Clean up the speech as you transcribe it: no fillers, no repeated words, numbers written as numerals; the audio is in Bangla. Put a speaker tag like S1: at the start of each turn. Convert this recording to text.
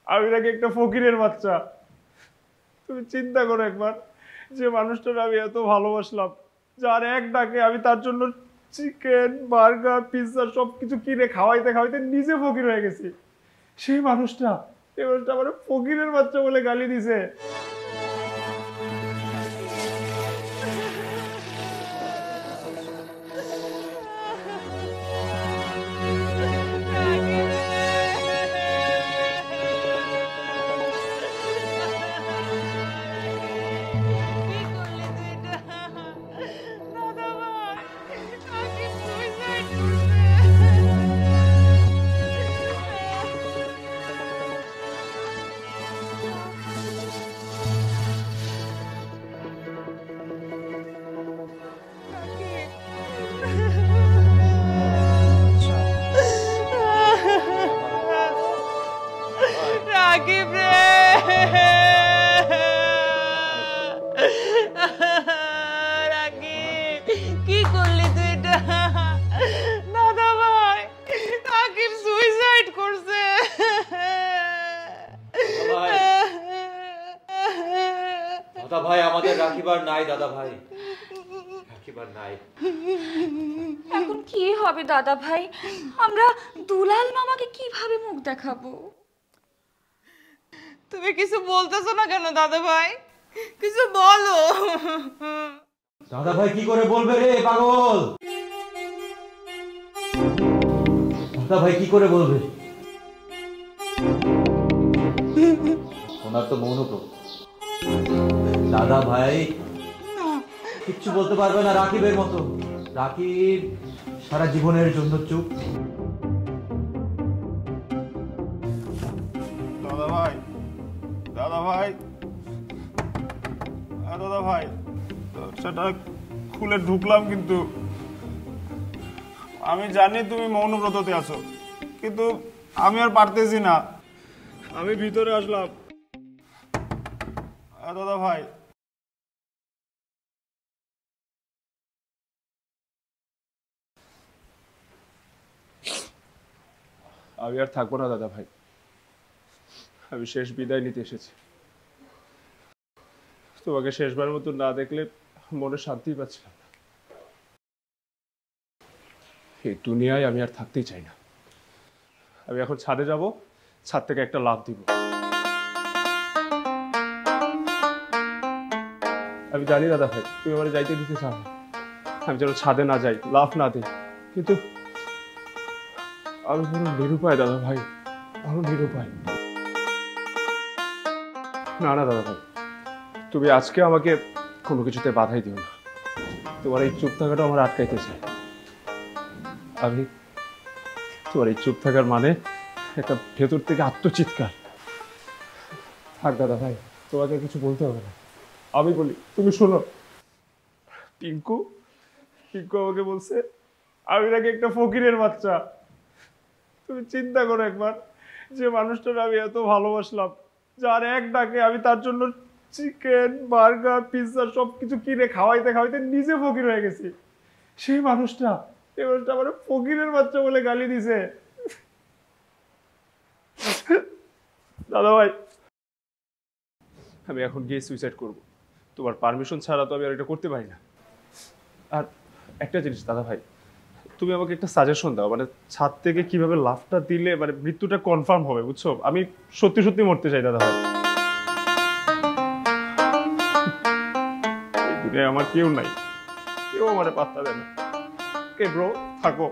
S1: আমি নাকি একটা ফকিরের বাচ্চা। তুমি চিন্তা করো একবার, যে মানুষটার আমি এত ভালোবাসলাম, যার এক ডাকে আমি তার জন্য চিকেন বার্গার পিৎজা সবকিছু কিনে খাওয়াইতে খাওয়াইতে নিজে ফকির হয়ে গেছি। সেই মানুষটা আমার ফকিরের বাচ্চা বলে গালি দিছে।
S2: রাকিব রে, রাকিব কি করলি তুই এটা? দাদা ভাই রাকিব সুইসাইড করছে।
S3: দাদা ভাই আমাদের রাকিব আর নাই, দাদা ভাই রাকিব আর নাই।
S4: এখন কি হবে দাদা ভাই? আমরা দুলাল মামাকে কিভাবে মুখ দেখাবো?
S2: তুমি কিছু বলতেছো না কেন দাদা ভাই? কিছু বলো।
S3: দাদা ভাই কি করে বলবে রে পাগল? দাদা ভাই কি করে বলবে? ওনার তো মৌনব্রত। দাদা ভাই কিচ্ছু বলতে পারবে না রাকিবের মতো। রাকিব সারা জীবনের জন্য চুপ।
S1: দাদা ভাই, দাদা ভাই, দাদা ভাই, সেটা খুলে ঢুকলাম, কিন্তু আমি জানি তুমি মৌনব্রততে আছো, কিন্তু আমি আর পারতেছি না। আমি ভিতরে আসলাম। দাদা ভাই, আমি আর থাকবো না দাদা ভাই, আমি শেষ বিদায় নিতে এসেছি। তোমাকে শেষবার মতো না দেখলে মনে শান্তি পাচ্ছিলাম না। এই দুনিয়ায় আমি আর থাকতেই চাই না। আমি এখন ছাদে যাব, ছাদ থেকে একটা লাফ দিব। আমি জানি দাদা ভাই তুমি আমার যাইতে দিতে চাও না, আমি যেন ছাদে না যাই, লাফ না দিই, কিন্তু আমি বড় নিরুপায় দাদা ভাই, বড় নিরুপায়। না না দাদা ভাই, তুমি আজকে আমাকে কোনো কিছুতে বাধাই দিও না। তোমার এই চুপ থাকাটা আমার আটকাইতে চাই। আমি তোমার এই চুপ থাকার মানে একটা ভেতর থেকে আত্মচিৎকার। থাক দাদা ভাই, তোমাকে কিছু বলতে হবে না, আমি বলি তুমি শোনো। টিঙ্কু টিঙ্কু আমাকে বলছে আমি নাকি একটা ফকিরের বাচ্চা। তুমি চিন্তা করো একবার, যে মানুষটার আমি এত ভালোবাসলাম, যার এক ডাকে আমি তার জন্য চিকেন বার্গার পিৎজা সবকিছু কিনে খাওয়াইতে খাওয়াইতে নিজে ফকির হয়ে গেছি। সেই মানুষটা আমার ফকিরের বাচ্চা বলে গালি দিছে। দাদা ভাই, আমি এখন গিয়ে সুইসাইড করব। তোমার পারমিশন ছাড়া তো আমি আর এটা করতে পারি না। আর একটা জিনিস দাদা ভাই, তুমি আমাকে একটা সাজেশন দাও, মানে ছাদ থেকে কিভাবে লাফটা দিলে মানে মৃত্যুটা কনফার্ম হবে, বুঝছো? আমি সত্যি সত্যি মরতে চাই দাদা ভাই। এই দুনিয়ায় আমার কেউ নাই, কেউ আমার পাত্তা দেয় না। ওকে ব্রো, থাকো।